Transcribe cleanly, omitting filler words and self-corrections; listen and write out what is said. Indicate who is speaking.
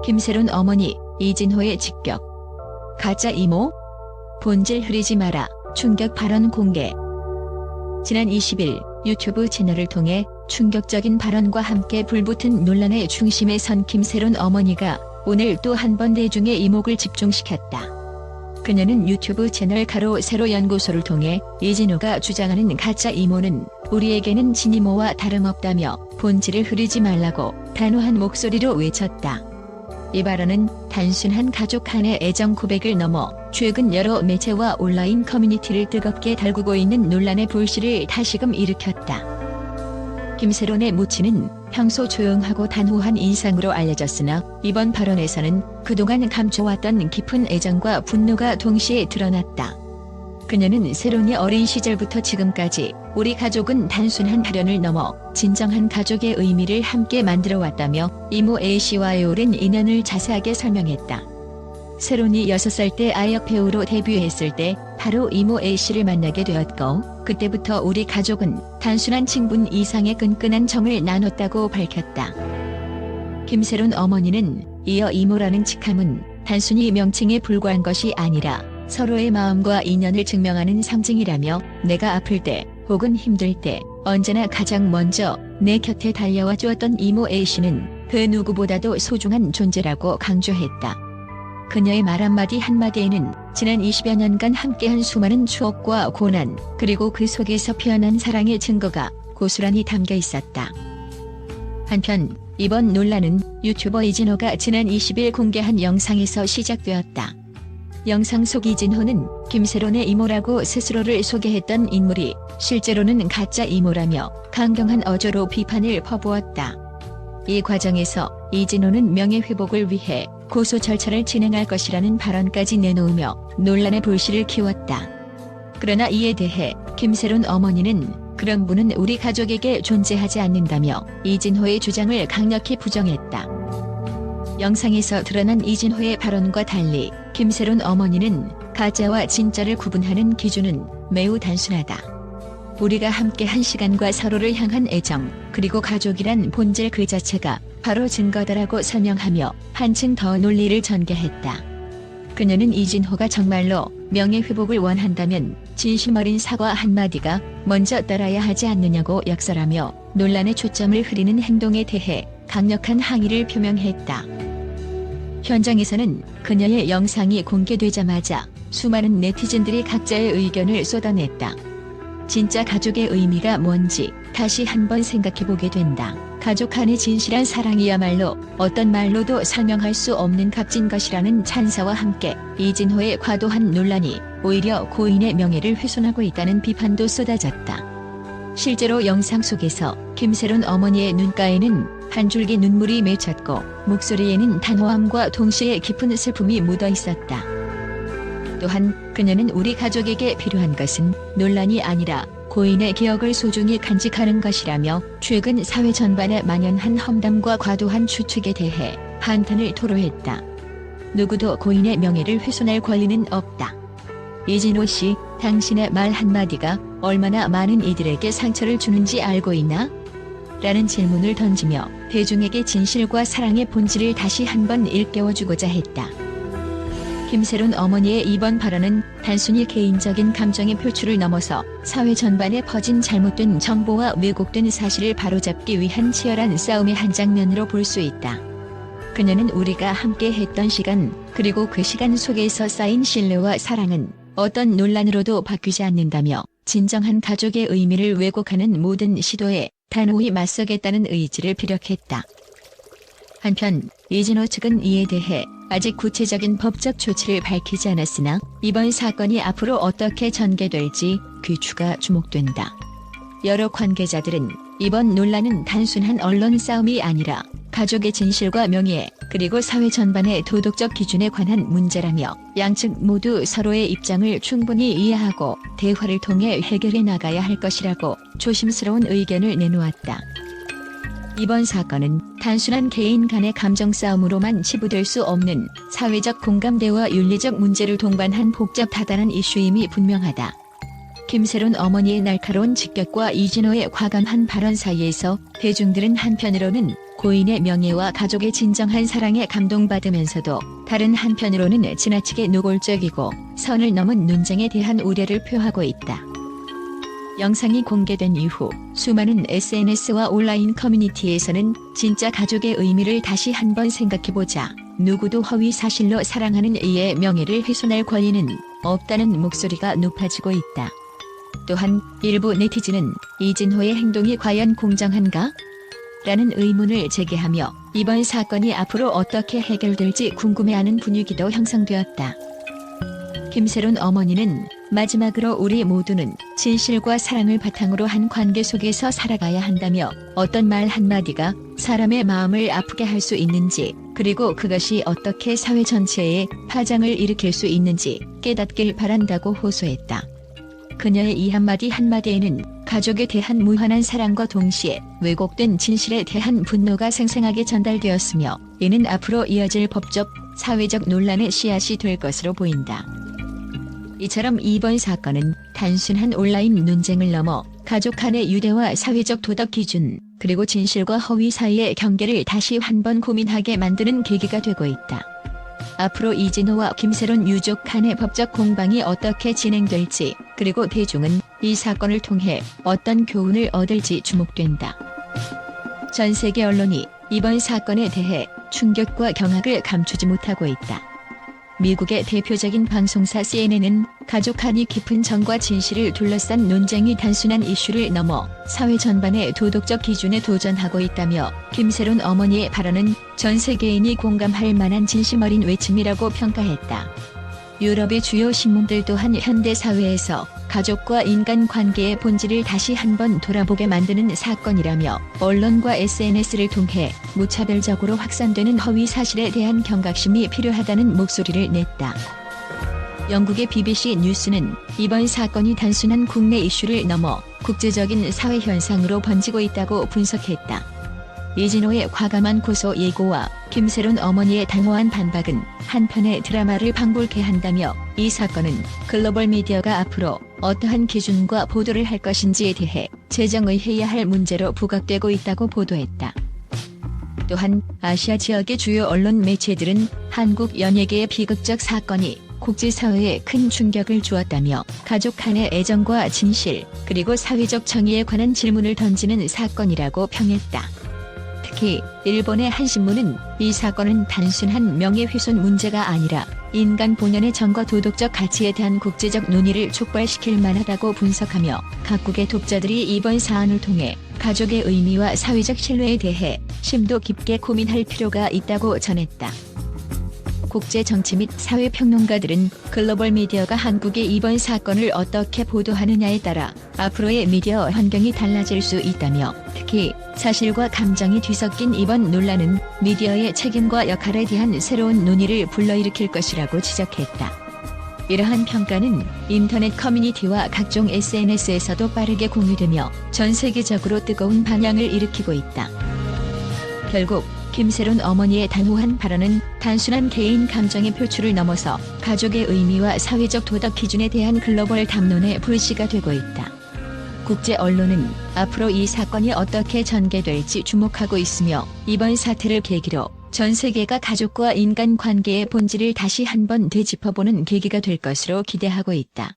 Speaker 1: 김세론 어머니 이진호의 직격. 가짜 이모? 본질 흐리지 마라. 충격 발언 공개. 지난 20일 유튜브 채널을 통해 충격적인 발언과 함께 불붙은 논란의 중심에 선 김세론 어머니가 오늘 또 한 번 대중의 이목을 집중시켰다. 그녀는 유튜브 채널 세로 연구소를 통해 이진호가 주장하는 가짜 이모는 우리에게는 진이모와 다름없다며 본질을 흐리지 말라고 단호한 목소리로 외쳤다. 이 발언은 단순한 가족 간의 애정 고백을 넘어 최근 여러 매체와 온라인 커뮤니티를 뜨겁게 달구고 있는 논란의 불씨를 다시금 일으켰다. 김세론의 모친은 평소 조용하고 단호한 인상으로 알려졌으나 이번 발언에서는 그동안 감춰왔던 깊은 애정과 분노가 동시에 드러났다. 그녀는 세론이 어린 시절부터 지금까지 우리 가족은 단순한 발연을 넘어 진정한 가족의 의미를 함께 만들어왔다며 이모 A씨와의 오랜 인연을 자세하게 설명했다. 세론이 6살 때 아역 배우로 데뷔했을 때 바로 이모 A씨를 만나게 되었고 그때부터 우리 가족은 단순한 친분 이상의 끈끈한 정을 나눴다고 밝혔다. 김세론 어머니는 이어 이모라는 직함은 단순히 명칭에 불과한 것이 아니라 서로의 마음과 인연을 증명하는 상징이라며 내가 아플 때 혹은 힘들 때 언제나 가장 먼저 내 곁에 달려와 주었던 이모 A씨는 그 누구보다도 소중한 존재라고 강조했다. 그녀의 말 한마디에는 지난 20여 년간 함께한 수많은 추억과 고난 그리고 그 속에서 피어난 사랑의 증거가 고스란히 담겨 있었다. 한편 이번 논란은 유튜버 이진호가 지난 20일 공개한 영상에서 시작되었다. 영상 속 이진호는 김세론의 이모라고 스스로를 소개했던 인물이 실제로는 가짜 이모라며 강경한 어조로 비판을 퍼부었다. 이 과정에서 이진호는 명예회복을 위해 고소 절차를 진행할 것이라는 발언까지 내놓으며 논란의 불씨를 키웠다. 그러나 이에 대해 김세론 어머니는 그런 분은 우리 가족에게 존재하지 않는다며 이진호의 주장을 강력히 부정했다. 영상에서 드러난 이진호의 발언과 달리 김세론 어머니는 가짜와 진짜를 구분하는 기준은 매우 단순하다. 우리가 함께한 시간과 서로를 향한 애정, 그리고 가족이란 본질 그 자체가 바로 증거다라고 설명하며 한층 더 논리를 전개했다. 그녀는 이진호가 정말로 명예회복을 원한다면 진심 어린 사과 한마디가 먼저 따라야 하지 않느냐고 역설하며 논란의 초점을 흐리는 행동에 대해 강력한 항의를 표명했다. 현장에서는 그녀의 영상이 공개되자마자 수많은 네티즌들이 각자의 의견을 쏟아냈다. 진짜 가족의 의미가 뭔지 다시 한번 생각해보게 된다. 가족 간의 진실한 사랑이야말로 어떤 말로도 설명할 수 없는 값진 것이라는 찬사와 함께 이진호의 과도한 논란이 오히려 고인의 명예를 훼손하고 있다는 비판도 쏟아졌다. 실제로 영상 속에서 김세론 어머니의 눈가에는 한 줄기 눈물이 맺혔고 목소리에는 단호함과 동시에 깊은 슬픔이 묻어 있었다. 또한 그녀는 우리 가족에게 필요한 것은 논란이 아니라 고인의 기억을 소중히 간직하는 것이라며 최근 사회 전반에 만연한 험담과 과도한 추측에 대해 한탄을 토로했다. 누구도 고인의 명예를 훼손할 권리는 없다. 이진호 씨, 당신의 말 한마디가 얼마나 많은 이들에게 상처를 주는지 알고 있나? 라는 질문을 던지며 대중에게 진실과 사랑의 본질을 다시 한번 일깨워주고자 했다. 김세론 어머니의 이번 발언은 단순히 개인적인 감정의 표출을 넘어서 사회 전반에 퍼진 잘못된 정보와 왜곡된 사실을 바로잡기 위한 치열한 싸움의 한 장면으로 볼 수 있다. 그녀는 우리가 함께 했던 시간, 그리고 그 시간 속에서 쌓인 신뢰와 사랑은 어떤 논란으로도 바뀌지 않는다며 진정한 가족의 의미를 왜곡하는 모든 시도에 단호히 맞서겠다는 의지를 피력했다. 한편 이진호 측은 이에 대해 아직 구체적인 법적 조치를 밝히지 않았으나 이번 사건이 앞으로 어떻게 전개될지 귀추가 주목된다. 여러 관계자들은 이번 논란은 단순한 언론 싸움이 아니라 가족의 진실과 명예, 그리고 사회 전반의 도덕적 기준에 관한 문제라며 양측 모두 서로의 입장을 충분히 이해하고 대화를 통해 해결해 나가야 할 것이라고 조심스러운 의견을 내놓았다. 이번 사건은 단순한 개인 간의 감정 싸움으로만 치부될 수 없는 사회적 공감대와 윤리적 문제를 동반한 복잡하다는 이슈임이 분명하다. 김세론 어머니의 날카로운 직격과 이진호의 과감한 발언 사이에서 대중들은 한편으로는 고인의 명예와 가족의 진정한 사랑에 감동받으면서도 다른 한편으로는 지나치게 노골적이고 선을 넘은 논쟁에 대한 우려를 표하고 있다. 영상이 공개된 이후 수많은 SNS와 온라인 커뮤니티에서는 진짜 가족의 의미를 다시 한번 생각해보자. 누구도 허위 사실로 사랑하는 이의 명예를 훼손할 권리는 없다는 목소리가 높아지고 있다. 또한 일부 네티즌은 이진호의 행동이 과연 공정한가? 라는 의문을 제기하며 이번 사건이 앞으로 어떻게 해결될지 궁금해하는 분위기도 형성되었다. 김세론 어머니는 마지막으로 우리 모두는 진실과 사랑을 바탕으로 한 관계 속에서 살아가야 한다며 어떤 말 한마디가 사람의 마음을 아프게 할 수 있는지 그리고 그것이 어떻게 사회 전체에 파장을 일으킬 수 있는지 깨닫길 바란다고 호소했다. 그녀의 이 한마디 한마디에는 가족에 대한 무한한 사랑과 동시에 왜곡된 진실에 대한 분노가 생생하게 전달되었으며 이는 앞으로 이어질 법적, 사회적 논란의 씨앗이 될 것으로 보인다. 이처럼 이번 사건은 단순한 온라인 논쟁을 넘어 가족 간의 유대와 사회적 도덕 기준, 그리고 진실과 허위 사이의 경계를 다시 한번 고민하게 만드는 계기가 되고 있다. 앞으로 이진호와 김세론 유족 간의 법적 공방이 어떻게 진행될지, 그리고 대중은 이 사건을 통해 어떤 교훈을 얻을지 주목된다. 전 세계 언론이 이번 사건에 대해 충격과 경악을 감추지 못하고 있다. 미국의 대표적인 방송사 CNN은 가족 간의 깊은 정과 진실을 둘러싼 논쟁이 단순한 이슈를 넘어 사회 전반의 도덕적 기준에 도전하고 있다며 김세론 어머니의 발언은 전 세계인이 공감할 만한 진심 어린 외침이라고 평가했다. 유럽의 주요 신문들 또한 현대 사회에서 가족과 인간관계의 본질을 다시 한번 돌아보게 만드는 사건이라며 언론과 SNS를 통해 무차별적으로 확산되는 허위 사실에 대한 경각심이 필요하다는 목소리를 냈다. 영국의 BBC 뉴스는 이번 사건이 단순한 국내 이슈를 넘어 국제적인 사회 현상으로 번지고 있다고 분석했다. 이진호의 과감한 고소 예고와 김세론 어머니의 단호한 반박은 한편의 드라마를 방불케 한다며 이 사건은 글로벌 미디어가 앞으로 어떠한 기준과 보도를 할 것인지에 대해 재정의해야 할 문제로 부각되고 있다고 보도했다. 또한 아시아 지역의 주요 언론 매체들은 한국 연예계의 비극적 사건이 국제사회에 큰 충격을 주었다며 가족 간의 애정과 진실, 그리고 사회적 정의에 관한 질문을 던지는 사건이라고 평했다. 특히 일본의 한 신문은 이 사건은 단순한 명예훼손 문제가 아니라 인간 본연의 정과 도덕적 가치에 대한 국제적 논의를 촉발시킬 만하다고 분석하며 각국의 독자들이 이번 사안을 통해 가족의 의미와 사회적 신뢰에 대해 심도 깊게 고민할 필요가 있다고 전했다. 국제 정치 및 사회 평론가들은 글로벌 미디어가 한국의 이번 사건을 어떻게 보도하느냐에 따라 앞으로의 미디어 환경이 달라질 수 있다며 특히 사실과 감정이 뒤섞인 이번 논란은 미디어의 책임과 역할에 대한 새로운 논의를 불러일으킬 것이라고 지적했다. 이러한 평가는 인터넷 커뮤니티와 각종 SNS에서도 빠르게 공유되며 전 세계적으로 뜨거운 반향을 일으키고 있다. 결국 김세론 어머니의 단호한 발언은 단순한 개인 감정의 표출을 넘어서 가족의 의미와 사회적 도덕 기준에 대한 글로벌 담론의 불씨가 되고 있다. 국제 언론은 앞으로 이 사건이 어떻게 전개될지 주목하고 있으며 이번 사태를 계기로 전 세계가 가족과 인간관계의 본질을 다시 한번 되짚어보는 계기가 될 것으로 기대하고 있다.